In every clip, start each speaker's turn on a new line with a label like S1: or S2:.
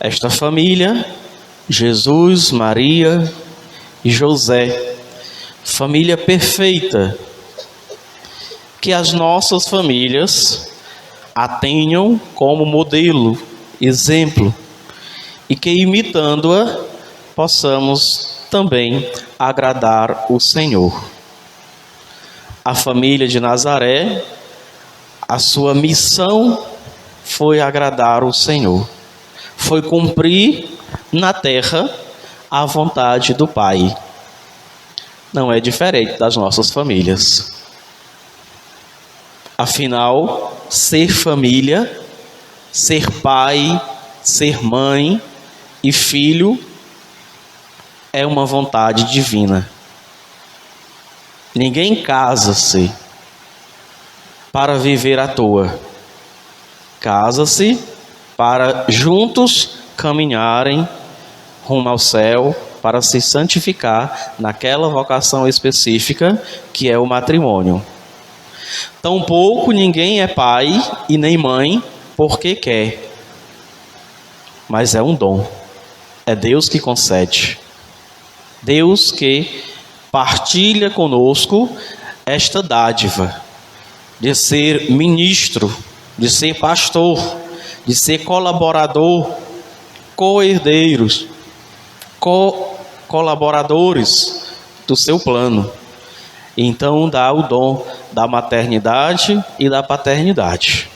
S1: Esta família, Jesus, Maria e José, família perfeita, que as nossas famílias a tenham como modelo, exemplo, e que imitando-a, possamos também agradar o Senhor. A família de Nazaré, a sua missão foi agradar o Senhor, foi cumprir na terra a vontade do Pai. Não é diferente das nossas famílias. Afinal, ser família, ser pai, ser mãe e filho é uma vontade divina. Ninguém casa-se para viver à toa. Casa-se para juntos caminharem rumo ao céu, para se santificar naquela vocação específica que é o matrimônio. Tampouco ninguém é pai e nem mãe porque quer, mas é um dom. É Deus que concede. Deus que partilha conosco esta dádiva de ser ministro, de ser pastor, de ser colaborador, co-herdeiros, colaboradores do seu plano. Então dá o dom da maternidade e da paternidade.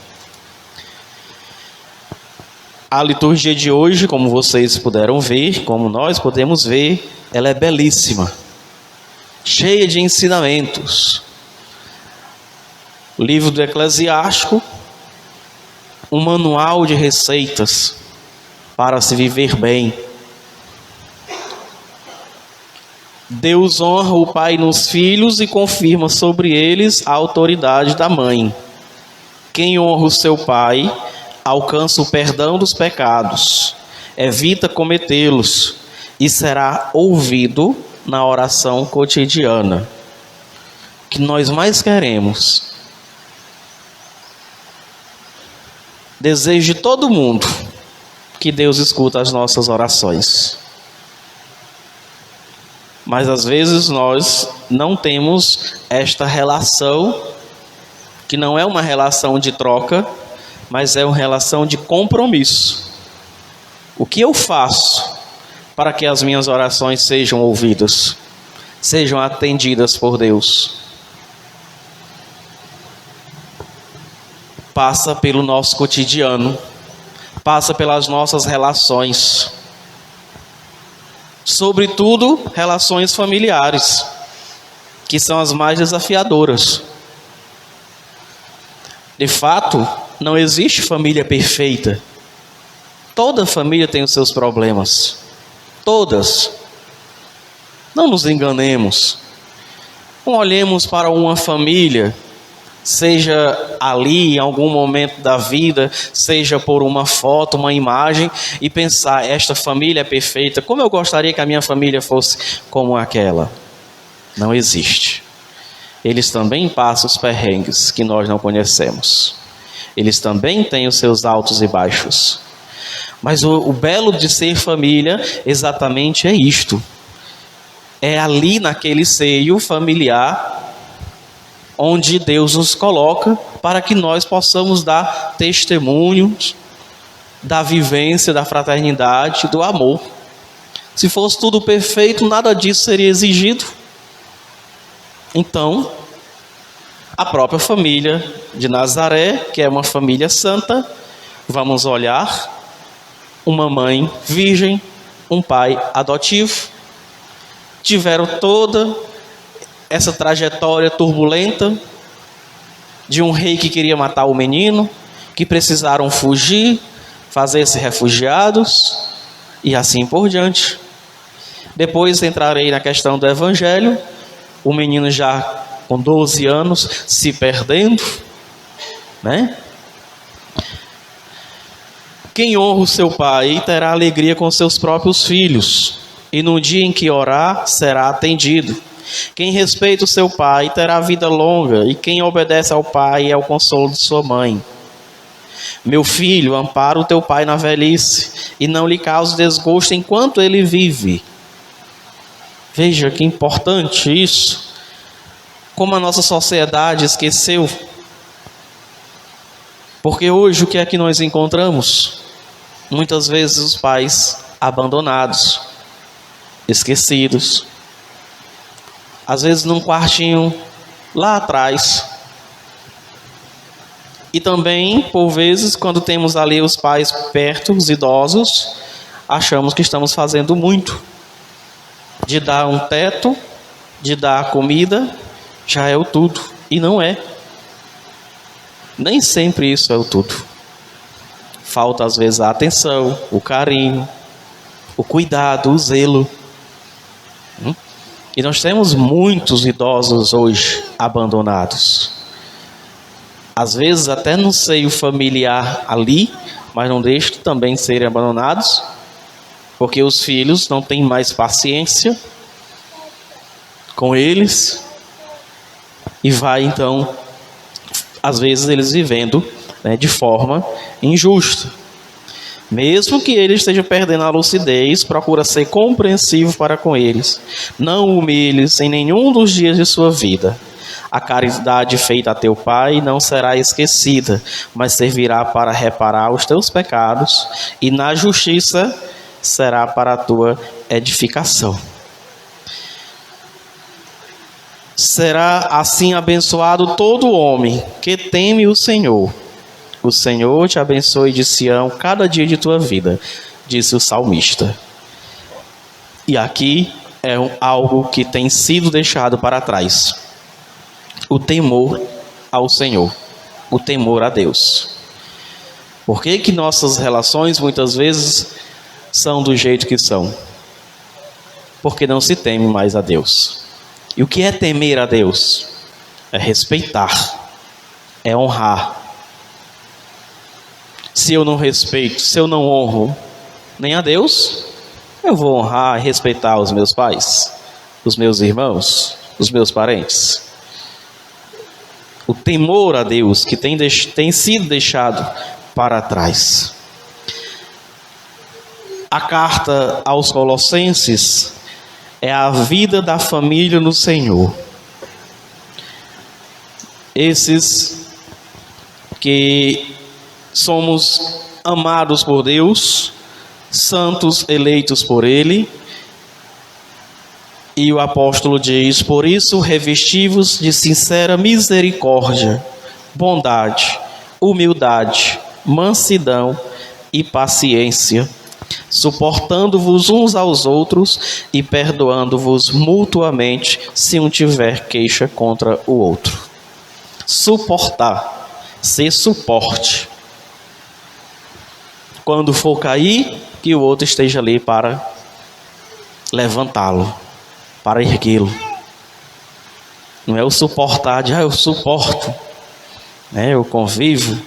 S1: A liturgia de hoje, como vocês puderam ver, como nós podemos ver, ela é belíssima, cheia de ensinamentos. O livro do Eclesiástico, um manual de receitas para se viver bem. Deus honra o pai nos filhos e confirma sobre eles a autoridade da mãe. Quem honra o seu pai alcança o perdão dos pecados, evita cometê-los e será ouvido na oração cotidiana. O que nós mais queremos, desejo de todo mundo, que Deus escuta as nossas orações. Mas às vezes nós não temos esta relação, que não é uma relação de troca, mas é uma relação de compromisso. O que eu faço para que as minhas orações sejam ouvidas, sejam atendidas por Deus? Passa pelo nosso cotidiano, passa pelas nossas relações. Sobretudo, relações familiares, que são as mais desafiadoras. De fato, não existe família perfeita. Toda família tem os seus problemas. Todas. Não nos enganemos. Não olhemos para uma família, seja ali em algum momento da vida, seja por uma foto, uma imagem, e pensar, esta família é perfeita, como eu gostaria que a minha família fosse como aquela. Não existe. Eles também passam os perrengues que nós não conhecemos. Eles também têm os seus altos e baixos. Mas o belo de ser família exatamente é isto. É ali naquele seio familiar onde Deus nos coloca para que nós possamos dar testemunhos da vivência, da fraternidade, do amor. Se fosse tudo perfeito, nada disso seria exigido. Então, a própria família de Nazaré, que é uma família santa, vamos olhar uma mãe virgem, um pai adotivo, tiveram toda essa trajetória turbulenta de um rei que queria matar o menino, que precisaram fugir, fazer-se refugiados e assim por diante. Depois entrarei na questão do evangelho, o menino já com 12 anos se perdendo, né? Quem honra o seu pai terá alegria com seus próprios filhos, e no dia em que orar será atendido. Quem respeita o seu pai terá vida longa, e quem obedece ao pai é o consolo de sua mãe. Meu filho, ampara o teu pai na velhice, e não lhe cause desgosto enquanto ele vive. Veja que importante isso. Como a nossa sociedade esqueceu. Porque hoje o que é que nós encontramos? Muitas vezes os pais abandonados, esquecidos. Às vezes num quartinho lá atrás. E também, por vezes, quando temos ali os pais perto, os idosos, achamos que estamos fazendo muito. De dar um teto, de dar comida, já é o tudo. E não é. Nem sempre isso é o tudo. Falta às vezes a atenção, o carinho, o cuidado, o zelo. E nós temos muitos idosos hoje abandonados. Às vezes até no seio familiar ali, mas não deixam também serem abandonados, porque os filhos não têm mais paciência com eles, e vai então, às vezes eles vivendo, né, de forma injusta. Mesmo que ele esteja perdendo a lucidez, procura ser compreensivo para com eles. Não o humilhes em nenhum dos dias de sua vida. A caridade feita a teu pai não será esquecida, mas servirá para reparar os teus pecados, e na justiça será para a tua edificação. Será assim abençoado todo homem que teme o Senhor. O Senhor te abençoe de Sião cada dia de tua vida, disse o salmista. E aqui é algo que tem sido deixado para trás. O temor ao Senhor, o temor a Deus. Por que nossas relações muitas vezes são do jeito que são? Porque não se teme mais a Deus. E o que é temer a Deus? É respeitar, é honrar. Se eu não respeito, se eu não honro nem a Deus, eu vou honrar e respeitar os meus pais, os meus irmãos, os meus parentes. O temor a Deus que tem sido deixado para trás. A carta aos Colossenses é a vida da família no Senhor. Esses que somos amados por Deus, santos eleitos por Ele. E o apóstolo diz: por isso revesti-vos de sincera misericórdia, bondade, humildade, mansidão e paciência, suportando-vos uns aos outros e perdoando-vos mutuamente se um tiver queixa contra o outro. Suportar, ser suporte. Quando for cair, que o outro esteja ali para levantá-lo, para erguê-lo. Não é o suportar de, eu suporto, né? Eu convivo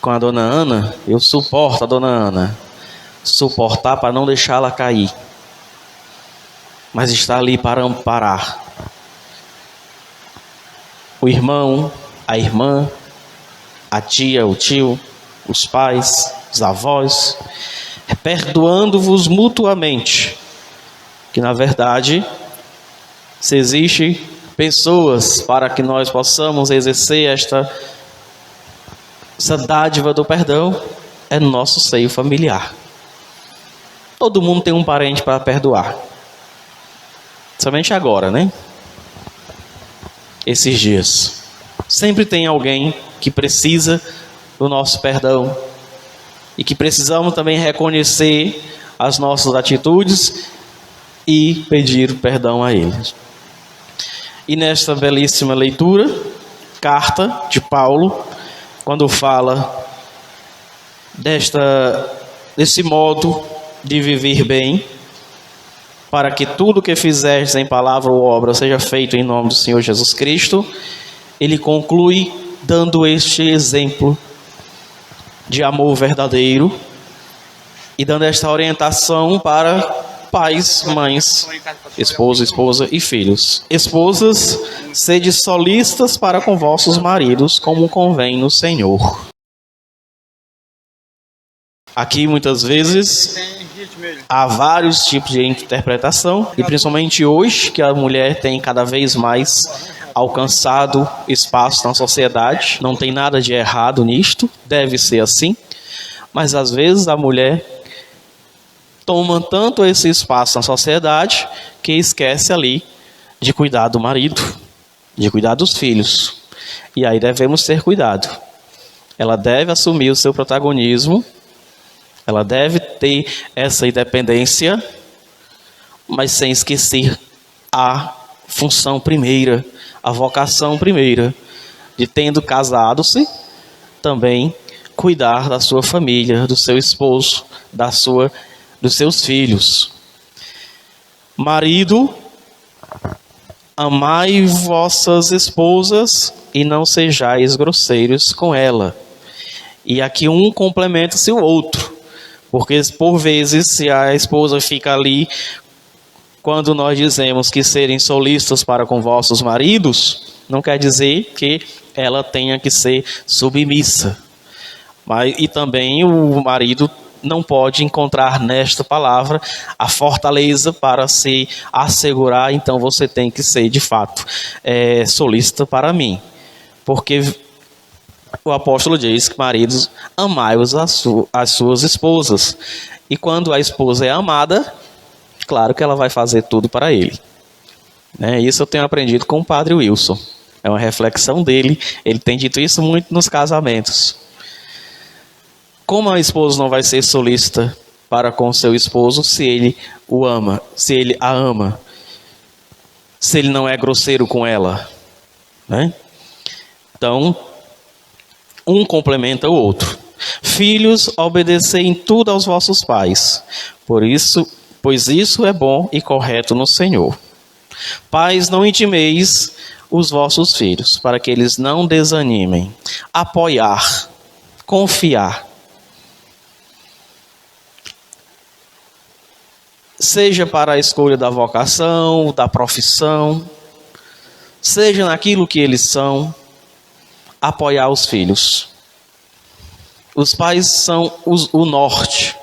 S1: com a dona Ana, eu suporto a dona Ana. Suportar para não deixá-la cair, mas estar ali para amparar o irmão, a irmã, a tia, o tio, os pais, os avós, perdoando-vos mutuamente. Que na verdade, se existe pessoas para que nós possamos exercer essa dádiva do perdão, é no nosso seio familiar. Todo mundo tem um parente para perdoar. Somente agora, né? Esses dias. Sempre tem alguém que precisa do nosso perdão. E que precisamos também reconhecer as nossas atitudes e pedir perdão a eles. E nesta belíssima leitura, carta de Paulo, quando fala desse modo de viver bem, para que tudo que fizeres em palavra ou obra seja feito em nome do Senhor Jesus Cristo, ele conclui dando este exemplo de amor verdadeiro e dando esta orientação para pais, mães, esposa e filhos. Esposas, sede solícitas para com vossos maridos, como convém no Senhor. Aqui muitas vezes há vários tipos de interpretação, e principalmente hoje que a mulher tem cada vez mais alcançado espaço na sociedade. Não tem nada de errado nisto, deve ser assim, mas às vezes a mulher toma tanto esse espaço na sociedade que esquece ali de cuidar do marido, de cuidar dos filhos. E aí devemos ter cuidado. Ela deve assumir o seu protagonismo, ela deve ter essa independência, mas sem esquecer a função primeira, a vocação primeira, de tendo casado-se, também cuidar da sua família, do seu esposo, dos seus filhos. Marido, amai vossas esposas e não sejais grosseiros com ela. E aqui um complementa-se o outro, porque por vezes se a esposa fica ali, quando nós dizemos que serem solícitos para com vossos maridos, não quer dizer que ela tenha que ser submissa. E também o marido não pode encontrar nesta palavra a fortaleza para se assegurar, então você tem que ser de fato solícita para mim. Porque o apóstolo diz que maridos, amai-vos as suas esposas. E quando a esposa é amada, claro que ela vai fazer tudo para ele. Isso eu tenho aprendido com o padre Wilson. É uma reflexão dele, ele tem dito isso muito nos casamentos. Como a esposa não vai ser solícita para com seu esposo se ele o ama, se ele a ama, se ele não é grosseiro com ela, né? Então, um complementa o outro. Filhos, obedecei em tudo aos vossos pais, pois isso é bom e correto no Senhor. Pais, não intimeis os vossos filhos, para que eles não desanimem. Apoiar, confiar. Seja para a escolha da vocação, da profissão, seja naquilo que eles são, apoiar os filhos. Os pais são o norte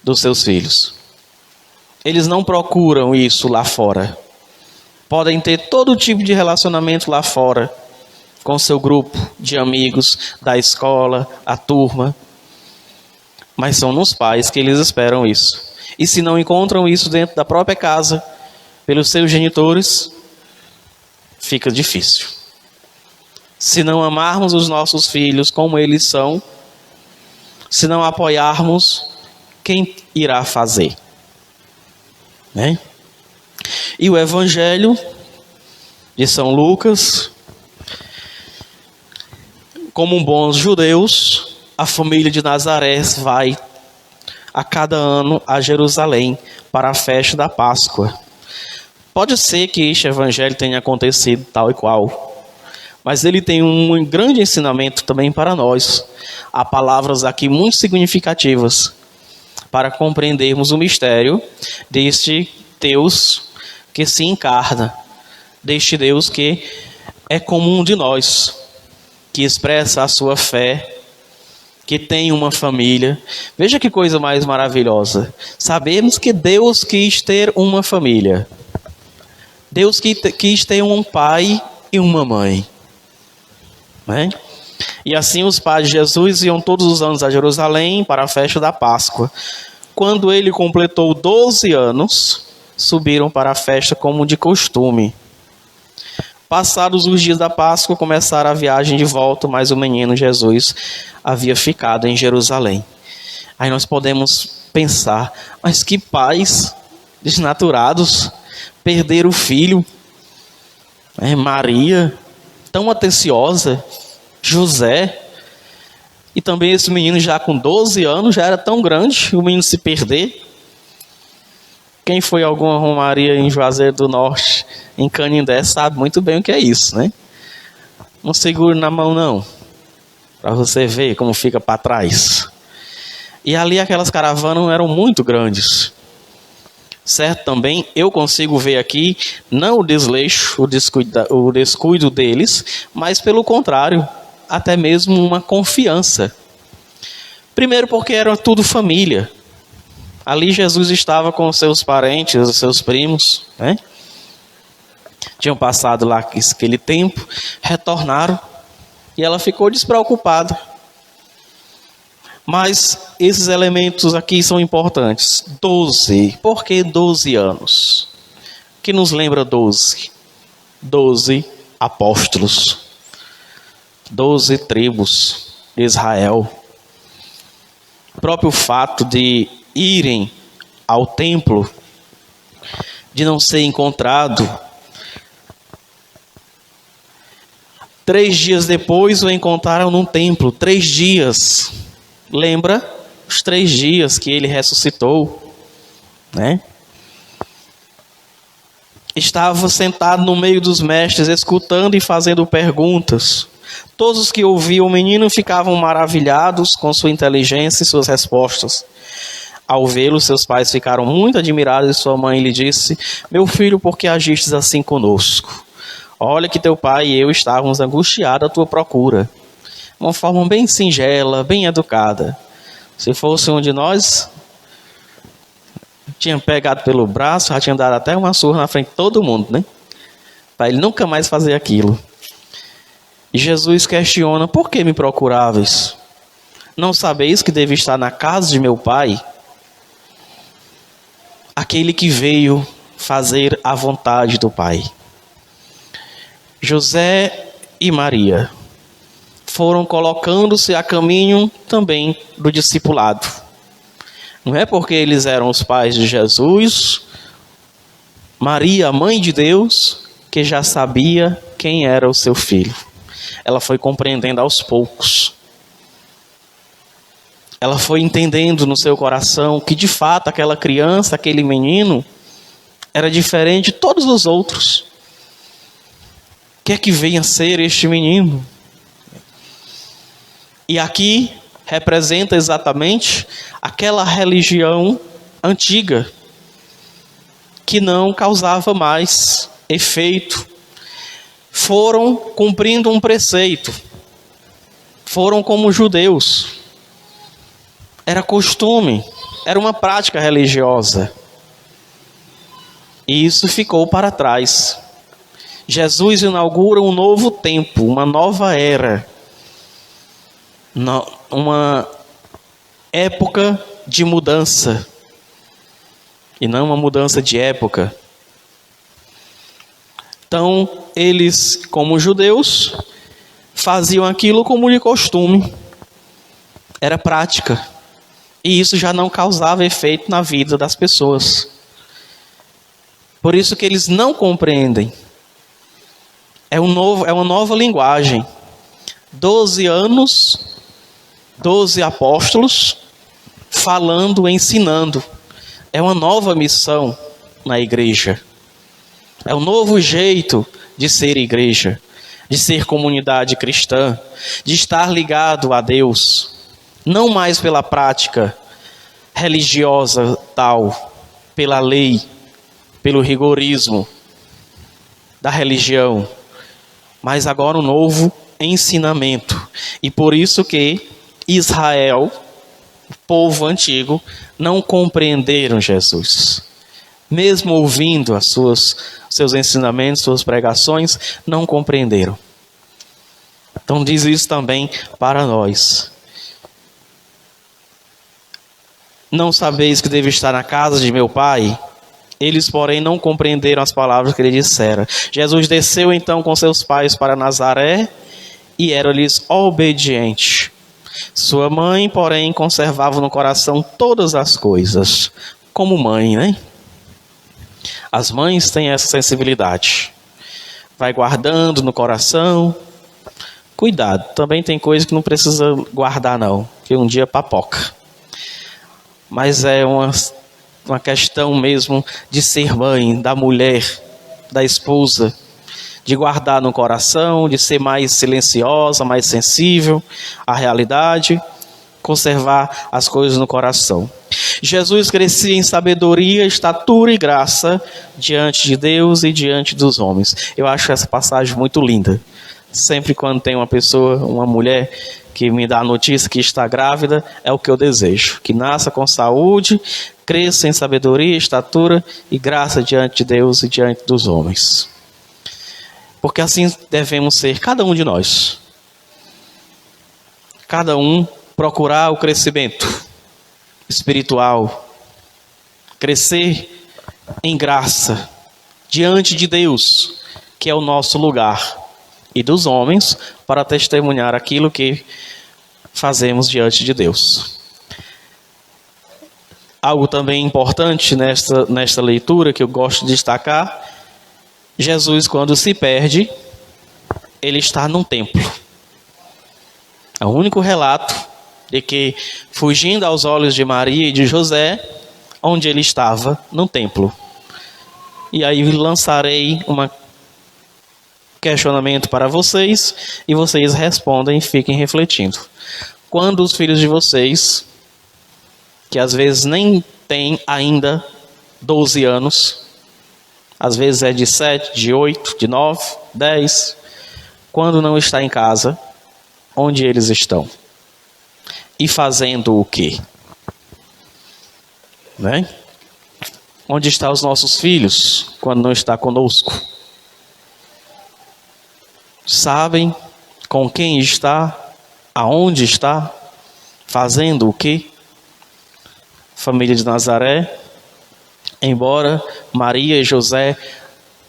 S1: dos seus filhos. Eles não procuram isso lá fora. Podem ter todo tipo de relacionamento lá fora, com seu grupo de amigos, da escola, a turma. Mas são nos pais que eles esperam isso. E se não encontram isso dentro da própria casa, pelos seus genitores, fica difícil. Se não amarmos os nossos filhos como eles são, se não apoiarmos, quem irá fazer? Né? E o Evangelho de São Lucas, como bons judeus, a família de Nazaré vai a cada ano a Jerusalém para a festa da Páscoa. Pode ser que este evangelho tenha acontecido tal e qual, mas ele tem um grande ensinamento também para nós. Há palavras aqui muito significativas para compreendermos o mistério deste Deus que se encarna, deste Deus que é comum de nós, que expressa a sua fé, que tem uma família. Veja que coisa mais maravilhosa. Sabemos que Deus quis ter uma família. Deus quis ter um pai e uma mãe. Né? E assim os pais de Jesus iam todos os anos a Jerusalém para a festa da Páscoa. Quando ele completou 12 anos, subiram para a festa como de costume. Passados os dias da Páscoa, começaram a viagem de volta, mas o menino Jesus havia ficado em Jerusalém. Aí nós podemos pensar, mas que pais desnaturados, perderam o filho. Maria, tão atenciosa, José, e também esse menino já com 12 anos, já era tão grande, o menino se perder. Quem foi alguma romaria em Juazeiro do Norte, em Canindé, sabe muito bem o que é isso, né? Não segure na mão não, para você ver como fica para trás. E ali aquelas caravanas eram muito grandes. Certo, também eu consigo ver aqui, não o desleixo, o descuido deles, mas pelo contrário, até mesmo uma confiança. Primeiro porque era tudo família. Ali Jesus estava com os seus parentes, os seus primos, né? Tinham passado lá aquele tempo, retornaram e ela ficou despreocupada. Mas esses elementos aqui são importantes. 12. Por que 12 anos? O que nos lembra 12? 12 apóstolos. 12 tribos de Israel. O próprio fato de irem ao templo, de não ser encontrado. 3 dias depois o encontraram num templo. 3 dias. Lembra os 3 dias que ele ressuscitou, né? Estava sentado no meio dos mestres, escutando e fazendo perguntas. Todos os que ouviam o menino ficavam maravilhados com sua inteligência e suas respostas. Ao vê-lo, seus pais ficaram muito admirados e sua mãe lhe disse: meu filho, por que agistes assim conosco? Olha que teu pai e eu estávamos angustiados à tua procura. Uma forma bem singela, bem educada. Se fosse um de nós, tinha pegado pelo braço, já tinha dado até uma surra na frente de todo mundo, né? Para ele nunca mais fazer aquilo. E Jesus questiona: por que me procuráveis? Não sabeis que devo estar na casa de meu pai? Aquele que veio fazer a vontade do Pai. José e Maria foram colocando-se a caminho também do discipulado. Não é porque eles eram os pais de Jesus, Maria, a mãe de Deus, que já sabia quem era o seu filho. Ela foi compreendendo aos poucos. Ela foi entendendo no seu coração que de fato aquela criança, aquele menino, era diferente de todos os outros. O que é que vem a ser este menino? E aqui representa exatamente aquela religião antiga que não causava mais efeito. Foram cumprindo um preceito. Foram como judeus. Era costume, era uma prática religiosa. E isso ficou para trás. Jesus inaugura um novo tempo, uma nova era. Uma época de mudança. E não uma mudança de época. Então, eles, como judeus, faziam aquilo como de costume. Era prática. E isso já não causava efeito na vida das pessoas. Por isso que eles não compreendem. É uma nova linguagem. 12 anos, 12 apóstolos, falando, ensinando. É uma nova missão na igreja. É um novo jeito de ser igreja, de ser comunidade cristã, de estar ligado a Deus. Não mais pela prática religiosa tal, pela lei, pelo rigorismo da religião, mas agora um novo ensinamento. E por isso que Israel, o povo antigo, não compreenderam Jesus. Mesmo ouvindo seus ensinamentos, suas pregações, não compreenderam. Então diz isso também para nós. Não sabeis que devo estar na casa de meu pai? Eles, porém, não compreenderam as palavras que ele dissera. Jesus desceu então com seus pais para Nazaré e era-lhes obediente. Sua mãe, porém, conservava no coração todas as coisas. Como mãe, né? As mães têm essa sensibilidade. Vai guardando no coração. Cuidado, também tem coisa que não precisa guardar não, que um dia papoca. Mas é uma questão mesmo de ser mãe, da mulher, da esposa, de guardar no coração, de ser mais silenciosa, mais sensível à realidade, conservar as coisas no coração. Jesus crescia em sabedoria, estatura e graça diante de Deus e diante dos homens. Eu acho essa passagem muito linda. Sempre quando tem uma pessoa, uma mulher que me dá a notícia que está grávida, é o que eu desejo. Que nasça com saúde, cresça em sabedoria, estatura e graça diante de Deus e diante dos homens. Porque assim devemos ser cada um de nós. Cada um procurar o crescimento espiritual, crescer em graça diante de Deus, que é o nosso lugar, e dos homens, para testemunhar aquilo que fazemos diante de Deus. Algo também importante nesta leitura que eu gosto de destacar: Jesus, quando se perde, ele está num templo. É o único relato de que, fugindo aos olhos de Maria e de José, onde ele estava, no templo. E aí lançarei um questionamento para vocês, e vocês respondem e fiquem refletindo. Quando os filhos de vocês, que às vezes nem têm ainda 12 anos, às vezes é de 7, de 8, de 9, 10, quando não está em casa, onde eles estão? E fazendo o quê? Né? Onde estão os nossos filhos quando não está conosco? Sabem com quem está? Aonde está? Fazendo o quê? Família de Nazaré, embora Maria e José,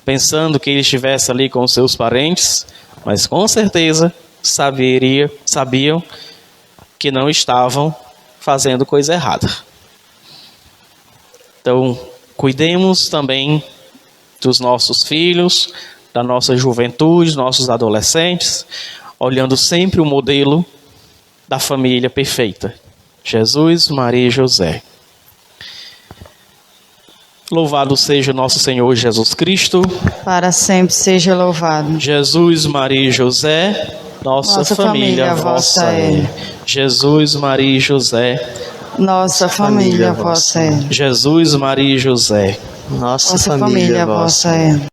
S1: pensando que ele estivesse ali com seus parentes, mas com certeza sabiam que não estavam fazendo coisa errada. Então, cuidemos também dos nossos filhos, da nossa juventude, nossos adolescentes, olhando sempre o modelo da família perfeita: Jesus, Maria e José. Louvado seja o nosso Senhor Jesus Cristo.
S2: Para sempre seja louvado.
S1: Jesus, Maria e José, nossa família vossa é. Jesus, Maria e José,
S2: nossa família vossa é.
S1: Jesus, Maria e José,
S2: nossa família vossa é.